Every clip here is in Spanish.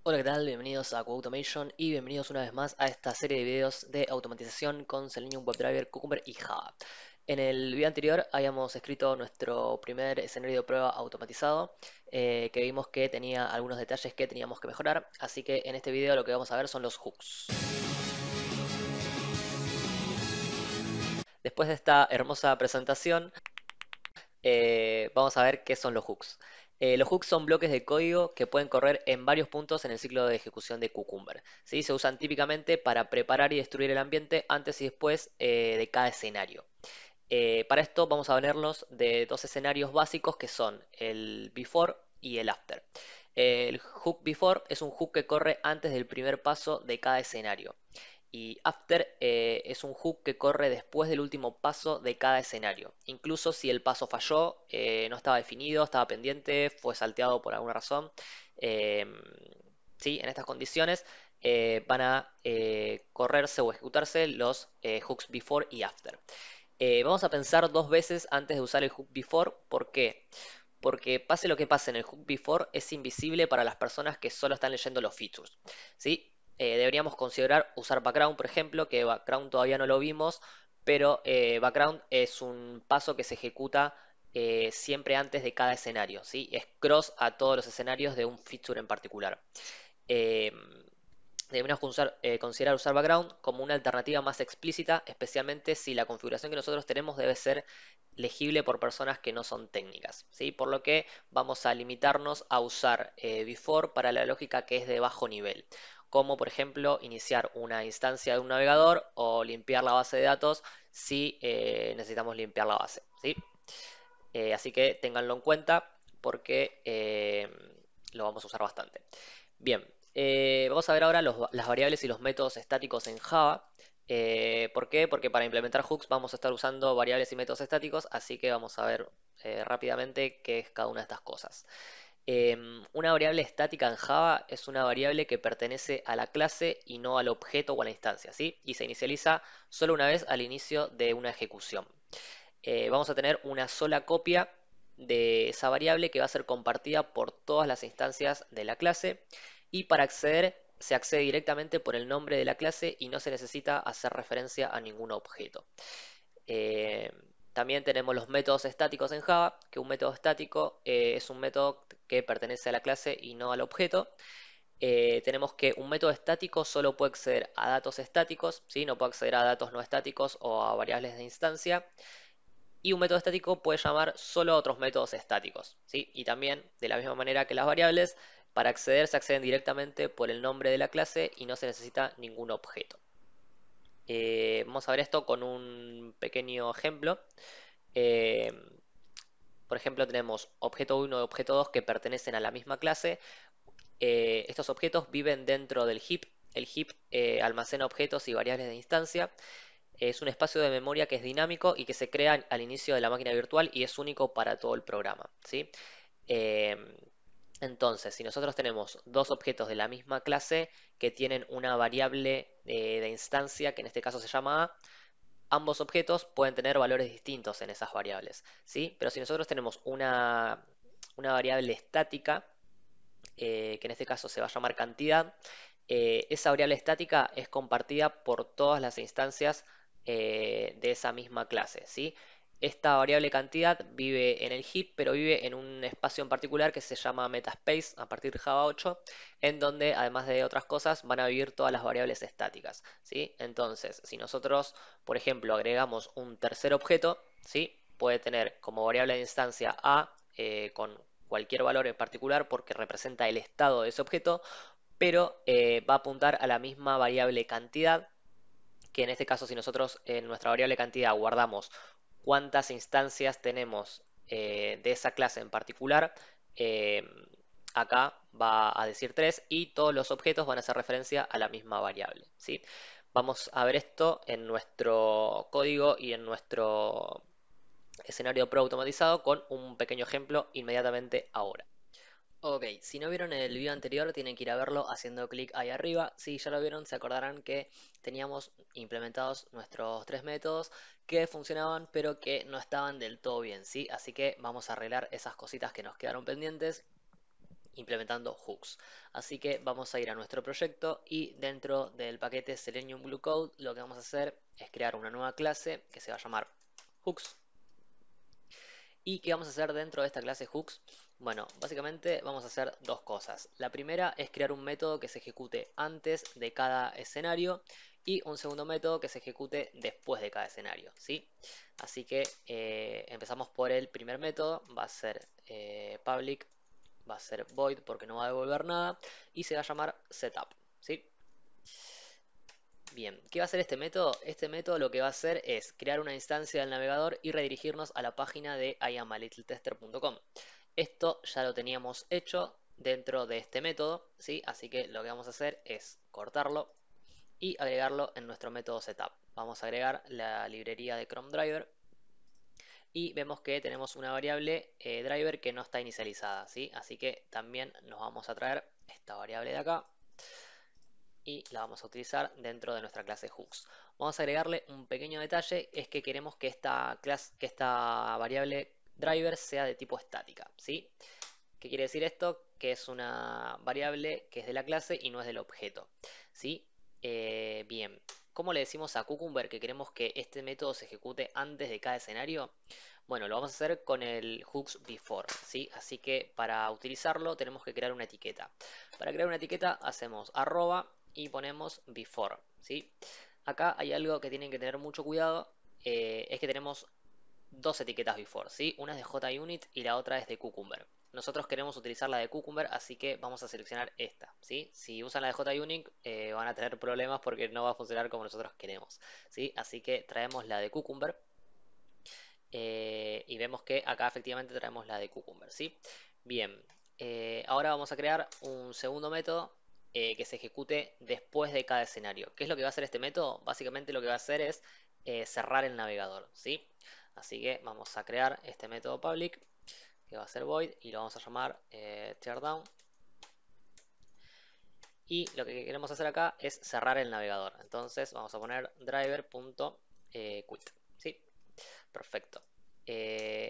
Hola, ¿qué tal? Bienvenidos a CoAutomation y bienvenidos una vez más a esta serie de videos de automatización con Selenium WebDriver, Cucumber y Java. En el video anterior habíamos escrito nuestro primer escenario de prueba automatizado, que vimos que tenía algunos detalles que teníamos que mejorar, así que en este video lo que vamos a ver son los hooks. Después de esta hermosa presentación, vamos a ver qué son los hooks. Los hooks son bloques de código que pueden correr en varios puntos en el ciclo de ejecución de Cucumber. ¿Sí? Se usan típicamente para preparar y destruir el ambiente antes y después de cada escenario. Para esto vamos a ponerlos de dos escenarios básicos que son el before y el after. El hook before es un hook que corre antes del primer paso de cada escenario. Y after es un hook que corre después del último paso de cada escenario. Incluso si el paso falló, no estaba definido, estaba pendiente, fue salteado por alguna razón. eh, ¿Sí? En estas condiciones van a correrse o ejecutarse los hooks before y after. Vamos a pensar dos veces antes de usar el hook before. ¿Por qué? Porque pase lo que pase en el hook before es invisible para las personas que solo están leyendo los features. ¿Sí? Deberíamos considerar usar background, por ejemplo, que background todavía no lo vimos, pero background es un paso que se ejecuta siempre antes de cada escenario. ¿Sí? Es cross a todos los escenarios de un feature en particular. Eh, Debemos considerar usar background como una alternativa más explícita, especialmente si la configuración que nosotros tenemos debe ser legible por personas que no son técnicas, ¿sí? Por lo que vamos a limitarnos a usar before para la lógica que es de bajo nivel, como por ejemplo iniciar una instancia de un navegador o limpiar la base de datos si necesitamos limpiar la base, ¿sí? Así que ténganlo en cuenta porque lo vamos a usar bastante. Bien, vamos a ver ahora las variables y los métodos estáticos en Java. ¿Por qué? Porque para implementar hooks vamos a estar usando variables y métodos estáticos, así que vamos a ver rápidamente qué es cada una de estas cosas. Una variable estática en Java es una variable que pertenece a la clase y no al objeto o a la instancia, ¿sí? Y se inicializa solo una vez al inicio de una ejecución. Vamos a tener una sola copia de esa variable que va a ser compartida por todas las instancias de la clase, y para acceder se accede directamente por el nombre de la clase y no se necesita hacer referencia a ningún objeto. Eh, También tenemos los métodos estáticos en Java, que un método estático es un método que pertenece a la clase y no al objeto. Tenemos que un método estático solo puede acceder a datos estáticos, ¿sí? No puede acceder a datos no estáticos o a variables de instancia. Y un método estático puede llamar solo a otros métodos estáticos, ¿sí? Y también, de la misma manera que las variables, para acceder se acceden directamente por el nombre de la clase y no se necesita ningún objeto. Vamos a ver esto con un pequeño ejemplo. Eh, por ejemplo, tenemos objeto 1 y objeto 2 que pertenecen a la misma clase. Estos objetos viven dentro del heap. El heap almacena objetos y variables de instancia. Es un espacio de memoria que es dinámico y que se crea al inicio de la máquina virtual y es único para todo el programa, ¿sí? Eh, entonces, si nosotros tenemos dos objetos de la misma clase que tienen una variable de instancia, que en este caso se llama A, ambos objetos pueden tener valores distintos en esas variables, ¿sí? Pero si nosotros tenemos una variable estática, que en este caso se va a llamar cantidad, esa variable estática es compartida por todas las instancias de esa misma clase, ¿sí? Esta variable cantidad vive en el heap, pero vive en un espacio en particular que se llama metaspace a partir de Java 8, en donde además de otras cosas van a vivir todas las variables estáticas, ¿sí? Entonces, si nosotros, por ejemplo, agregamos un tercer objeto, ¿sí? Puede tener como variable de instancia a con cualquier valor en particular porque representa el estado de ese objeto, pero va a apuntar a la misma variable cantidad, que en este caso si nosotros en nuestra variable cantidad guardamos cuántas instancias tenemos de esa clase en particular, eh, acá va a decir 3 y todos los objetos van a hacer referencia a la misma variable, ¿sí? Vamos a ver esto en nuestro código y en nuestro escenario preautomatizado con un pequeño ejemplo inmediatamente ahora. Ok, si no vieron el video anterior tienen que ir a verlo haciendo clic ahí arriba. Si ya lo vieron se acordarán que teníamos implementados nuestros tres métodos que funcionaban pero que no estaban del todo bien, ¿sí? Así que vamos a arreglar esas cositas que nos quedaron pendientes implementando hooks. Así que vamos a ir a nuestro proyecto y dentro del paquete Selenium Glue Code lo que vamos a hacer es crear una nueva clase que se va a llamar hooks. ¿Y qué vamos a hacer dentro de esta clase hooks? Bueno, básicamente vamos a hacer dos cosas. La primera es crear un método que se ejecute antes de cada escenario y un segundo método que se ejecute después de cada escenario, ¿sí? Así que empezamos por el primer método, va a ser public, va a ser void porque no va a devolver nada y se va a llamar setup, ¿sí? Bien, ¿qué va a hacer este método? Este método lo que va a hacer es crear una instancia del navegador y redirigirnos a la página de iamalittletester.com. Esto ya lo teníamos hecho dentro de este método, ¿sí? Así que lo que vamos a hacer es cortarlo y agregarlo en nuestro método setup. Vamos a agregar la librería de Chrome Driver y vemos que tenemos una variable driver que no está inicializada, ¿sí? Así que también nos vamos a traer esta variable de acá y la vamos a utilizar dentro de nuestra clase hooks. Vamos a agregarle un pequeño detalle, es que queremos que esta variable driver sea de tipo estática, ¿sí? ¿Qué quiere decir esto? Que es una variable que es de la clase y no es del objeto, ¿sí? Bien, ¿cómo le decimos a Cucumber que queremos que este método se ejecute antes de cada escenario? Bueno, lo vamos a hacer con el hooks before, ¿sí? Así que para utilizarlo tenemos que crear una etiqueta. Para crear una etiqueta hacemos arroba y ponemos before, ¿sí? Acá hay algo que tienen que tener mucho cuidado, es que tenemos dos etiquetas before, ¿sí? Una es de JUnit y la otra es de Cucumber. Nosotros queremos utilizar la de Cucumber, así que vamos a seleccionar esta, ¿sí? Si usan la de JUnit van a tener problemas porque no va a funcionar como nosotros queremos, ¿sí? Así que traemos la de Cucumber y vemos que acá efectivamente traemos la de Cucumber, ¿sí? Bien, ahora vamos a crear un segundo método que se ejecute después de cada escenario. ¿Qué es lo que va a hacer este método? Básicamente lo que va a hacer es cerrar el navegador, ¿sí? Así que vamos a crear este método public que va a ser void y lo vamos a llamar teardown. Y lo que queremos hacer acá es cerrar el navegador. Entonces vamos a poner driver.quit, ¿sí? Perfecto.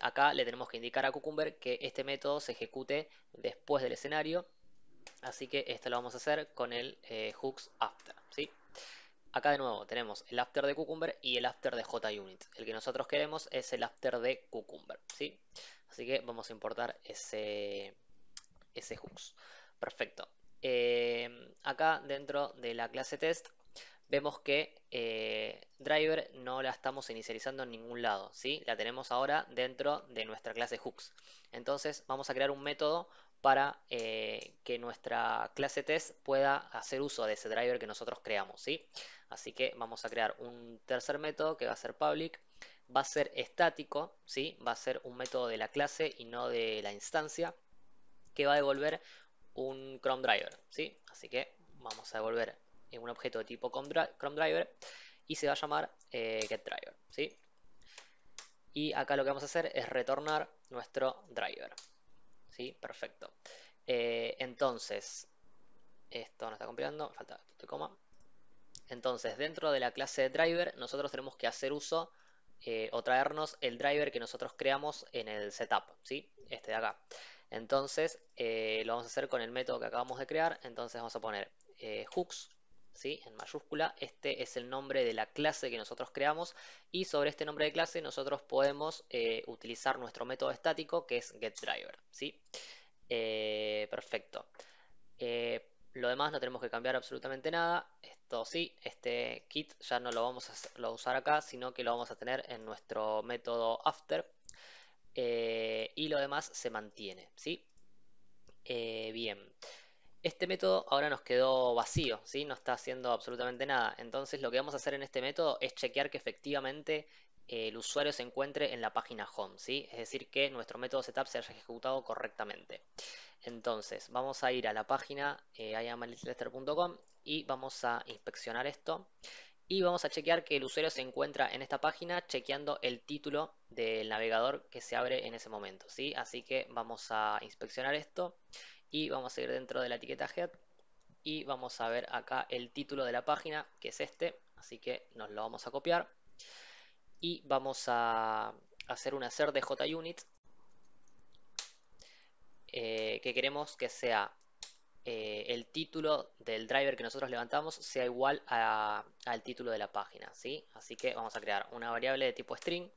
Acá le tenemos que indicar a Cucumber que este método se ejecute después del escenario. Así que esto lo vamos a hacer con el hooks after, ¿sí? Acá de nuevo tenemos el after de Cucumber y el after de JUnit. El que nosotros queremos es el after de Cucumber, ¿sí? Así que vamos a importar ese hooks. Perfecto. Acá dentro de la clase test vemos que driver no la estamos inicializando en ningún lado, ¿sí? La tenemos ahora dentro de nuestra clase hooks. Entonces vamos a crear un método para que nuestra clase test pueda hacer uso de ese driver que nosotros creamos, ¿sí? Así que vamos a crear un tercer método que va a ser public, va a ser estático, ¿sí? Va a ser un método de la clase y no de la instancia, que va a devolver un Chrome Driver, ¿sí? Así que vamos a devolver un objeto de tipo Chrome Driver y se va a llamar getDriver, ¿sí? Y acá lo que vamos a hacer es retornar nuestro driver, ¿sí? Perfecto. Entonces, esto no está compilando, falta punto y coma. Entonces, dentro de la clase driver, nosotros tenemos que hacer uso o traernos el driver que nosotros creamos en el setup, ¿sí? Este de acá. Entonces, lo vamos a hacer con el método que acabamos de crear. Entonces, vamos a poner hooks, ¿sí? En mayúscula. Este es el nombre de la clase que nosotros creamos. Y sobre este nombre de clase, nosotros podemos utilizar nuestro método estático que es getDriver, ¿sí? Perfecto. Lo demás no tenemos que cambiar absolutamente nada. Esto sí, este kit ya no lo vamos a usar acá, sino que lo vamos a tener en nuestro método after. Y lo demás se mantiene, ¿sí? Bien. Este método ahora nos quedó vacío, ¿sí? No está haciendo absolutamente nada. Entonces lo que vamos a hacer en este método es chequear que efectivamente el usuario se encuentre en la página home, ¿sí? Es decir, que nuestro método setup se haya ejecutado correctamente. Entonces, vamos a ir a la página iamalittletester.com y vamos a inspeccionar esto. Y vamos a chequear que el usuario se encuentra en esta página chequeando el título del navegador que se abre en ese momento, ¿sí? Así que vamos a inspeccionar esto y vamos a ir dentro de la etiqueta head y vamos a ver acá el título de la página, que es este. Así que nos lo vamos a copiar y vamos a hacer un assert de JUnit que queremos que sea el título del driver que nosotros levantamos sea igual al título de la página, ¿sí? Así que vamos a crear una variable de tipo string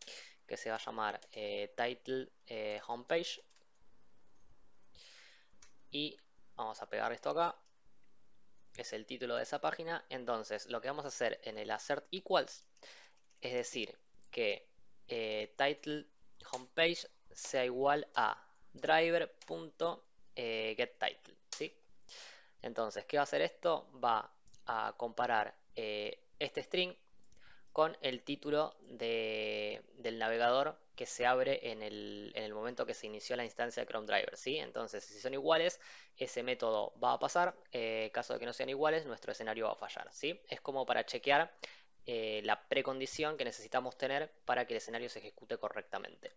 que se va a llamar title homepage y vamos a pegar esto acá, que es el título de esa página. Entonces lo que vamos a hacer en el assert equals es decir que title homepage sea igual a driver.getTitle, ¿sí? Entonces, ¿qué va a hacer esto? Va a comparar este string con el título del navegador que se abre en el momento que se inició la instancia de Chrome Driver, ¿sí? Entonces, si son iguales, ese método va a pasar. Caso de que no sean iguales, nuestro escenario va a fallar, ¿sí? Es como para chequear la precondición que necesitamos tener para que el escenario se ejecute correctamente.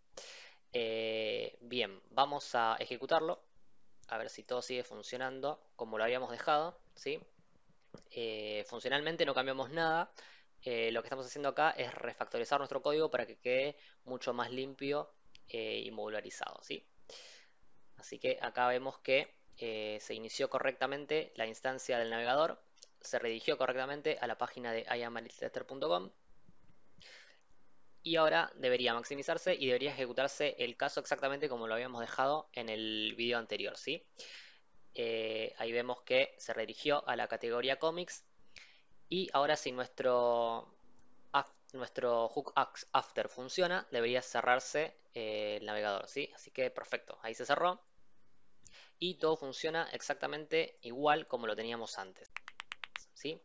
Bien, vamos a ejecutarlo, a ver si todo sigue funcionando como lo habíamos dejado, ¿sí? Funcionalmente no cambiamos nada. Lo que estamos haciendo acá es refactorizar nuestro código para que quede mucho más limpio y modularizado, ¿sí? Así que acá vemos que se inició correctamente la instancia del navegador, se redirigió correctamente a la página de iamalitester.com y ahora debería maximizarse y debería ejecutarse el caso exactamente como lo habíamos dejado en el video anterior, ¿sí? Ahí vemos que se redirigió a la categoría comics y ahora si nuestro hook after funciona, debería cerrarse el navegador, ¿sí? Así que perfecto, ahí se cerró y todo funciona exactamente igual como lo teníamos antes, ¿sí?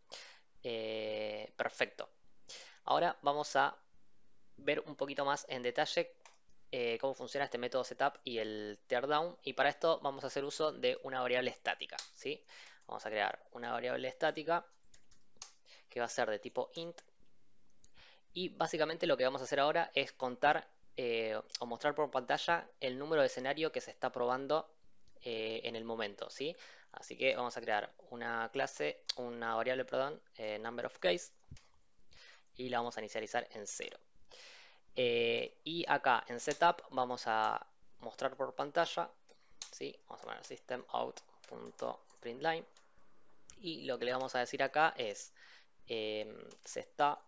Perfecto. Ahora vamos a ver un poquito más en detalle cómo funciona este método setup y el teardown, y para esto vamos a hacer uso de una variable estática, ¿sí? Vamos a crear una variable estática que va a ser de tipo int y básicamente lo que vamos a hacer ahora es contar o mostrar por pantalla el número de escenario que se está probando en el momento, ¿sí? Así que vamos a crear una clase, una variable, perdón, number of case, y la vamos a inicializar en 0. Y acá en setup vamos a mostrar por pantalla, ¿sí? Vamos a poner system out.println y lo que le vamos a decir acá es se está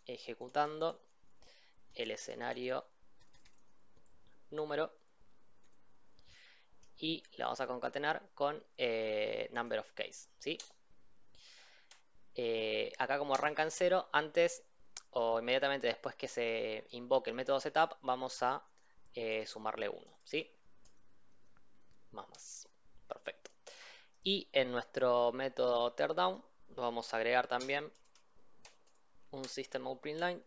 ejecutando el escenario número y la vamos a concatenar con number of case, ¿sí? Acá como arranca en 0, antes o inmediatamente después que se invoque el método setup, vamos a sumarle 1, ¿sí? Más. Perfecto. Y en nuestro método teardown vamos a agregar también un system.println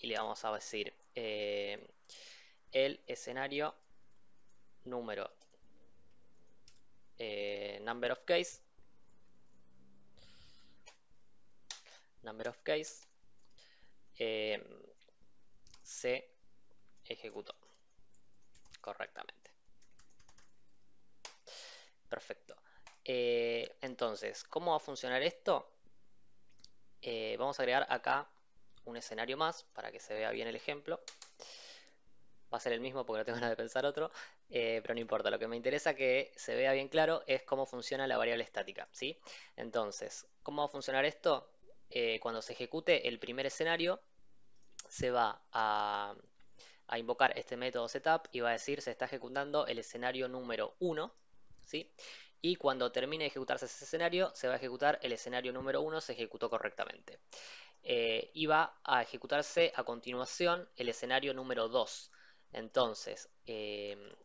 y le vamos a decir el escenario número number of case se ejecutó correctamente. Perfecto. Entonces, ¿cómo va a funcionar esto? Vamos a agregar acá un escenario más para que se vea bien el ejemplo. Va a ser el mismo porque no tengo ganas de pensar otro, pero no importa. Lo que me interesa que se vea bien claro es cómo funciona la variable estática, ¿sí? Entonces, ¿cómo va a funcionar esto? Cuando se ejecute el primer escenario, se va a invocar este método setup y va a decir se está ejecutando el escenario número 1, ¿sí? Y cuando termine de ejecutarse ese escenario, se va a ejecutar el escenario número 1, se ejecutó correctamente. Y va a ejecutarse a continuación el escenario número 2. Entonces,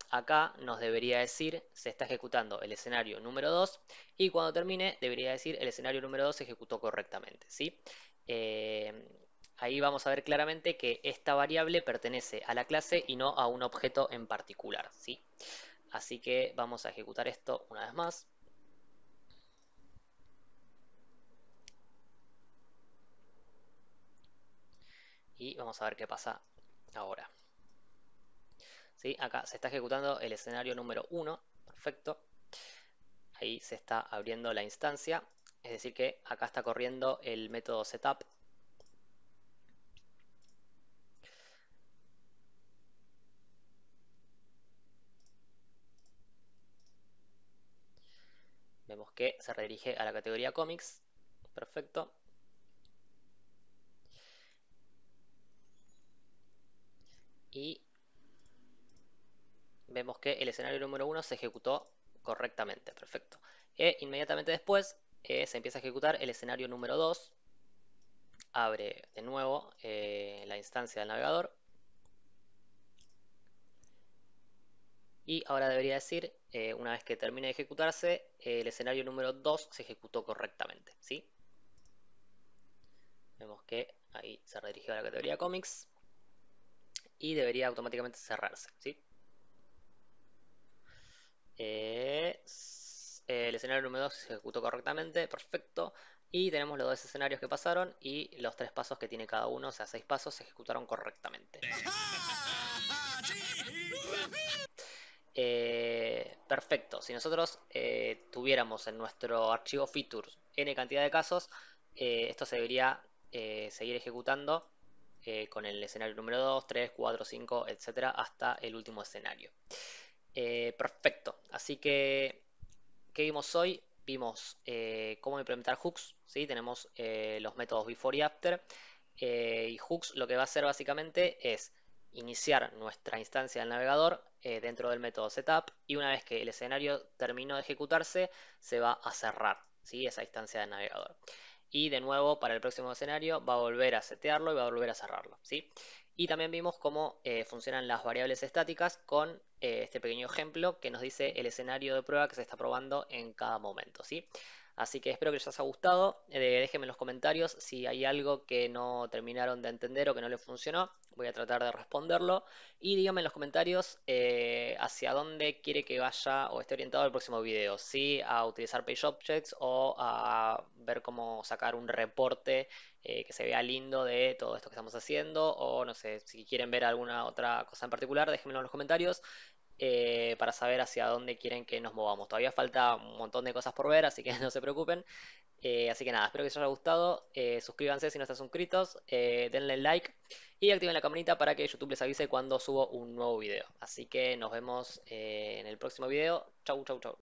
acá nos debería decir se está ejecutando el escenario número 2 y cuando termine debería decir el escenario número 2 se ejecutó correctamente, ¿sí? Ahí vamos a ver claramente que esta variable pertenece a la clase y no a un objeto en particular, ¿sí? Así que vamos a ejecutar esto una vez más. Y vamos a ver qué pasa ahora. ¿Sí? Acá se está ejecutando el escenario número 1, perfecto. Ahí se está abriendo la instancia, es decir que acá está corriendo el método setup. que se redirige a la categoría cómics. Perfecto. Y vemos que el escenario número 1 se ejecutó correctamente. Perfecto. E inmediatamente después se empieza a ejecutar el escenario número 2. Abre de nuevo la instancia del navegador. Y ahora debería decir, una vez que termine de ejecutarse, el escenario número 2 se ejecutó correctamente, ¿sí? Vemos que ahí se redirigió a la categoría Comics y debería automáticamente cerrarse, ¿sí? El escenario número 2 se ejecutó correctamente, perfecto. Y tenemos los dos escenarios que pasaron y los 3 pasos que tiene cada uno, o sea, 6 pasos se ejecutaron correctamente. Perfecto. Si nosotros tuviéramos en nuestro archivo features n cantidad de casos, esto se debería seguir ejecutando con el escenario número 2, 3, 4, 5, etcétera, hasta el último escenario. Perfecto. Así que, ¿qué vimos hoy? Vimos cómo implementar hooks, ¿sí? Tenemos los métodos before y after. Y hooks lo que va a hacer básicamente es iniciar nuestra instancia del navegador dentro del método setup y una vez que el escenario terminó de ejecutarse se va a cerrar, ¿sí? Esa instancia del navegador. Y de nuevo para el próximo escenario va a volver a setearlo y va a volver a cerrarlo, ¿sí? Y también vimos cómo funcionan las variables estáticas con este pequeño ejemplo que nos dice el escenario de prueba que se está probando en cada momento, ¿sí? Así que espero que les haya gustado. Déjenme en los comentarios si hay algo que no terminaron de entender o que no les funcionó. Voy a tratar de responderlo. Y díganme en los comentarios hacia dónde quiere que vaya o esté orientado el próximo video. Si a utilizar PageObjects o a ver cómo sacar un reporte que se vea lindo de todo esto que estamos haciendo. O no sé, si quieren ver alguna otra cosa en particular, déjenmelo en los comentarios para saber hacia dónde quieren que nos movamos. Todavía falta un montón de cosas por ver, así que no se preocupen. Así que nada, espero que les haya gustado. Suscríbanse si no están suscritos, denle like y activen la campanita para que YouTube les avise cuando subo un nuevo video. Así que nos vemos en el próximo video. Chau, chau, chau.